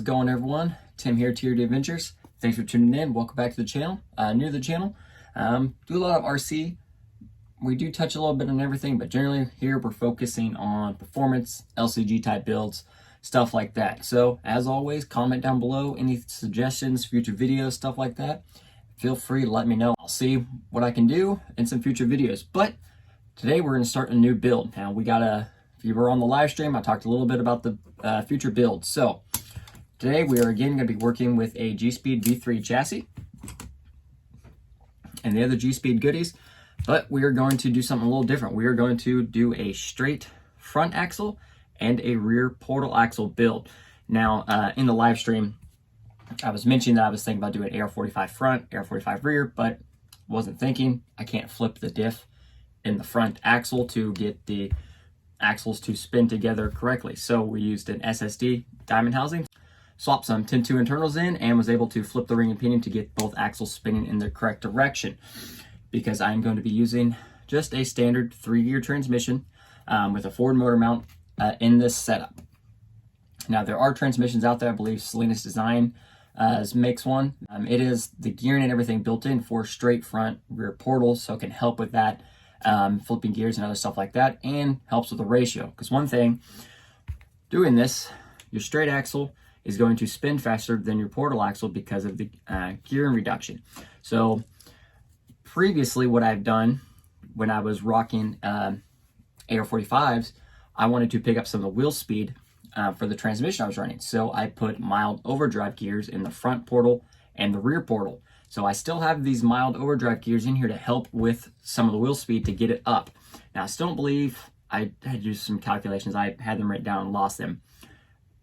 it going, everyone? Tim here, Tier D Adventures. Thanks for tuning in. Welcome back to the channel. New to the channel, do a lot of RC. We do touch a little bit on everything, but generally here we're focusing on performance, LCG type builds, stuff like that. So as always, comment down below any suggestions, future videos, stuff like that. Feel free to let me know. I'll see what I can do in some future videos. But today we're going to start a new build. Now if you were on the live stream, I talked a little bit about the future builds. So today we are again going to be working with a Gspeed V3 chassis and the other Gspeed goodies, but we are going to do something a little different. We are going to do a straight front axle and a rear portal axle build. Now, in the live stream, I was mentioning that I was thinking about doing AR45 front, AR45 rear, but wasn't thinking I can't flip the diff in the front axle to get the axles to spin together correctly. So we used an SSD diamond housing, swapped some 10-2 internals in, and was able to flip the ring and pinion to get both axles spinning in the correct direction, because I'm going to be using just a standard 3-gear transmission with a forward motor mount in this setup. Now, there are transmissions out there. I believe Salinas Design makes one. It is the gearing and everything built in for straight front rear portals, so it can help with that, flipping gears and other stuff like that, and helps with the ratio. Because one thing, doing this, your straight axle is going to spin faster than your portal axle because of the gearing reduction. So previously, what I've done when I was rocking AR45s, I wanted to pick up some of the wheel speed for the transmission I was running. So I put mild overdrive gears in the front portal and the rear portal. So I still have these mild overdrive gears in here to help with some of the wheel speed to get it up. Now, I still don't believe, I had to do some calculations. I had them written down and lost them.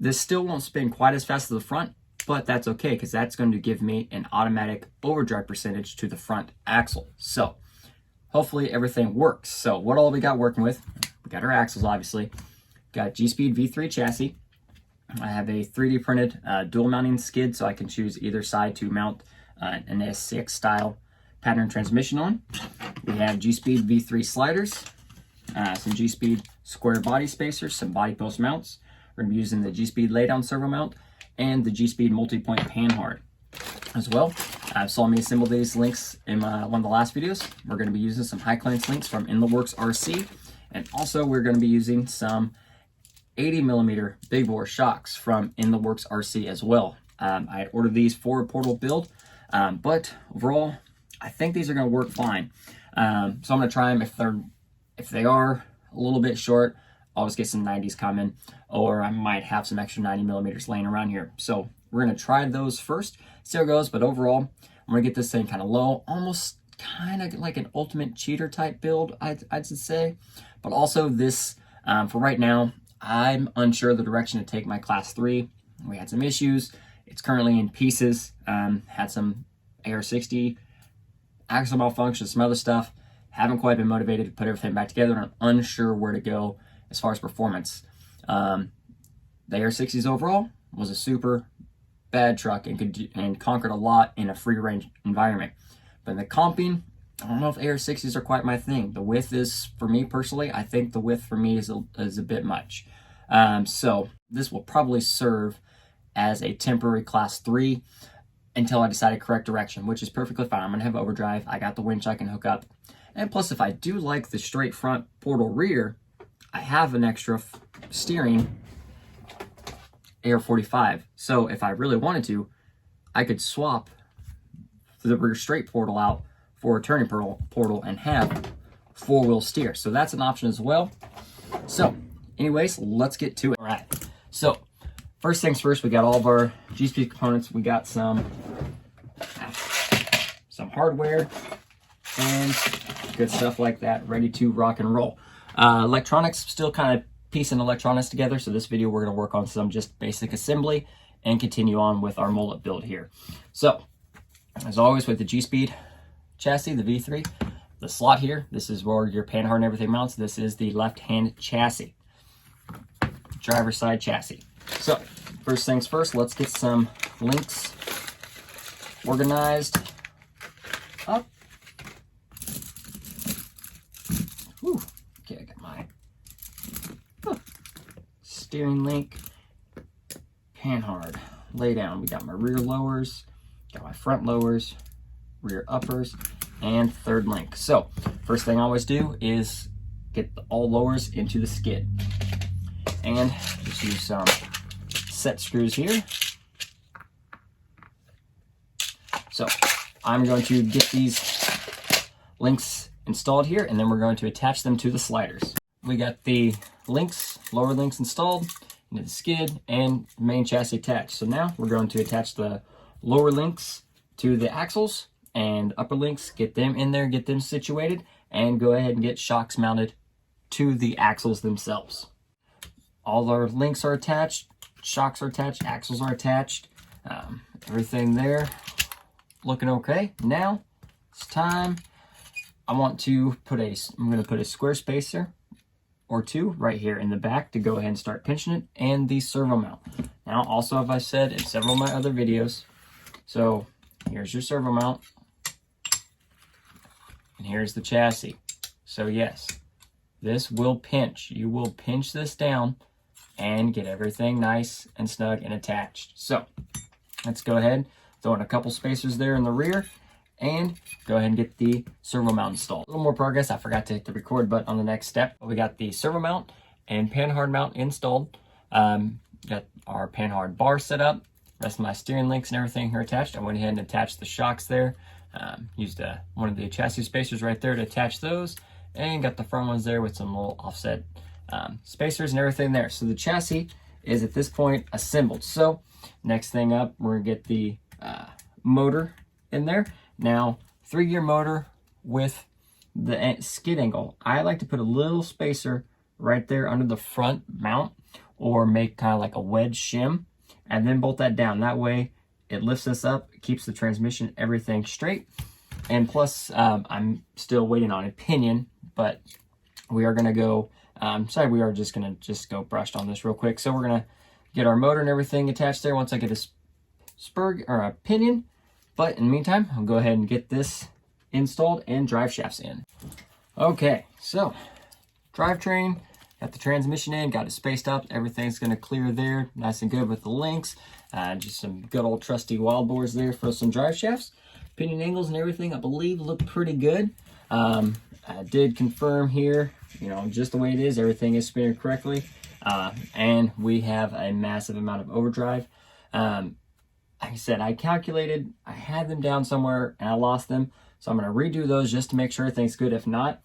This still won't spin quite as fast as the front, but that's okay, because that's going to give me an automatic overdrive percentage to the front axle. So hopefully everything works. So what all we got working with, we got our axles, obviously. Got Gspeed V3 chassis. I have a 3D printed dual mounting skid, so I can choose either side to mount an S6 style pattern transmission on. We have Gspeed V3 sliders, some Gspeed square body spacers, some body post mounts. We're going to be using the Gspeed laydown servo mount and the Gspeed multi-point panhard as well. Saw me assemble these links in one of the last videos. We're going to be using some high clearance links from InTheWorks RC, and also we're going to be using some 80mm big bore shocks from InTheWorks RC as well. I had ordered these for a portal build, but overall, I think these are going to work fine. So I'm going to try them. If they are a little bit short, I'll just get some 90s coming, or I might have some extra 90mm laying around here. So we're going to try those first, see how it goes. But overall, I'm going to get this thing kind of low, almost kind of like an ultimate cheater type build, I'd say. But also this, for right now, I'm unsure the direction to take my class 3. We had some issues. It's currently in pieces. Had some AR60 axle malfunction, some other stuff. Haven't quite been motivated to put everything back together, and I'm unsure where to go as far as performance. The AR60s overall was a super bad truck and conquered a lot in a free range environment. But in the comping, I don't know if AR60s are quite my thing. The width is, for me personally, I think the width for me is a bit much. So this will probably serve as a temporary class 3 until I decide a correct direction, which is perfectly fine. I'm going to have overdrive. I got the winch I can hook up. And plus, if I do like the straight front portal rear, I have an extra steering AR45. So if I really wanted to, I could swap the rear straight portal out for a turning portal and have 4-wheel steer. So that's an option as well. So anyways, let's get to it. All right. So first things first, we got all of our Gspeed components. We got some hardware and good stuff like that, ready to rock and roll. Electronics, still kind of piecing electronics together. So this video, we're going to work on some just basic assembly and continue on with our Mullet build here. So as always with the Gspeed chassis, the V3, the slot here, this is where your panhard and everything mounts. This is the left-hand chassis, driver's side chassis. So first things first, let's get some links organized up. Whew. Okay, I got my steering link, panhard. lay down. We got my rear lowers, got my front lowers, rear uppers, and third link. So first thing I always do is get all lowers into the skid, and just use some set screws here. So I'm going to get these links installed here, and then we're going to attach them to the sliders. We got the links, lower links installed into the skid and main chassis attached. So now we're going to attach the lower links to the axles and upper links, get them in there, get them situated, and go ahead and get shocks mounted to the axles themselves. All our links are attached, shocks are attached, axles are attached, everything there looking okay. Now it's time. I'm going to put a square spacer or two right here in the back to go ahead and start pinching it, and the servo mount. Now, also, as I said in several of my other videos, so here's your servo mount, and here's the chassis. So yes, this will pinch. You will pinch this down and get everything nice and snug and attached. So let's go ahead, throw in a couple spacers there in the rear, and go ahead and get the servo mount installed. A little more progress. I forgot to hit the record button on the next step. We got the servo mount and panhard mount installed. Got our panhard bar set up. Rest of my steering links and everything are attached. I went ahead and attached the shocks there. Used one of the chassis spacers right there to attach those, and got the front ones there with some little offset spacers and everything there. So the chassis is at this point assembled. So next thing up, we're gonna get the motor in there. Now, 3-gear motor with the skid angle. I like to put a little spacer right there under the front mount, or make kind of like a wedge shim, and then bolt that down. That way it lifts this up, keeps the transmission, everything straight. And plus, I'm still waiting on a pinion, but we are gonna go, we are just gonna go brushed on this real quick. So we're gonna get our motor and everything attached there once I get a spur or a pinion. But in the meantime, I'll go ahead and get this installed and drive shafts in. Okay, so drivetrain, got the transmission in, got it spaced up. Everything's gonna clear there, nice and good with the links. Just some good old trusty wild boards there for some drive shafts. Pinion angles and everything, I believe, look pretty good. I did confirm here, just the way it is, everything is spinning correctly. And we have a massive amount of overdrive. Like I said, I calculated, I had them down somewhere and I lost them. So I'm going to redo those just to make sure everything's good. If not,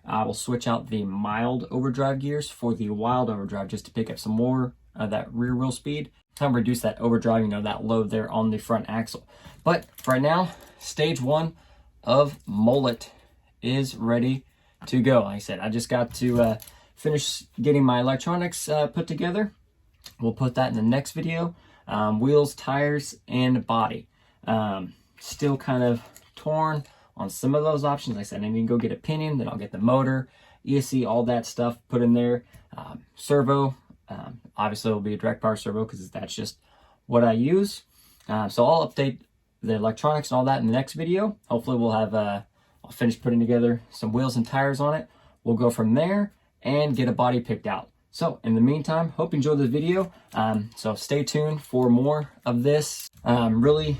I will switch out the mild overdrive gears for the wild overdrive just to pick up some more of that rear wheel speed. And reduce that overdrive, that load there on the front axle. But for right now, stage 1 of Mullet is ready to go. Like I said, I just got to finish getting my electronics put together. We'll put that in the next video. Wheels, tires, and body. Still kind of torn on some of those options. Like I said, I need to go get a pinion, then I'll get the motor, ESC, all that stuff put in there. Servo, obviously it'll be a direct power servo because that's just what I use. So I'll update the electronics and all that in the next video. Hopefully we'll have, I'll finish putting together some wheels and tires on it. We'll go from there and get a body picked out. So in the meantime, hope you enjoyed this video. So stay tuned for more of this. Really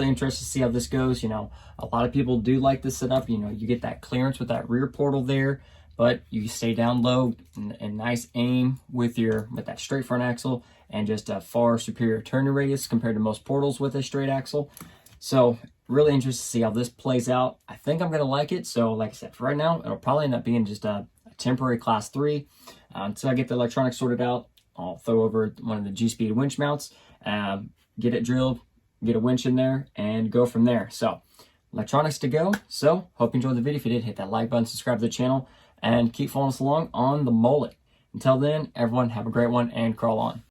interested to see how this goes. A lot of people do like this setup. You get that clearance with that rear portal there, but you stay down low and nice aim with that straight front axle, and just a far superior turning radius compared to most portals with a straight axle. So really interested to see how this plays out. I think I'm gonna like it. So like I said, for right now, it'll probably end up being just a temporary class 3. Until I get the electronics sorted out, I'll throw over one of the Gspeed winch mounts, get it drilled, get a winch in there, and go from there. So electronics to go. So hope you enjoyed the video. If you did, hit that like button, subscribe to the channel, and keep following us along on the Mullet. Until then, everyone have a great one and crawl on.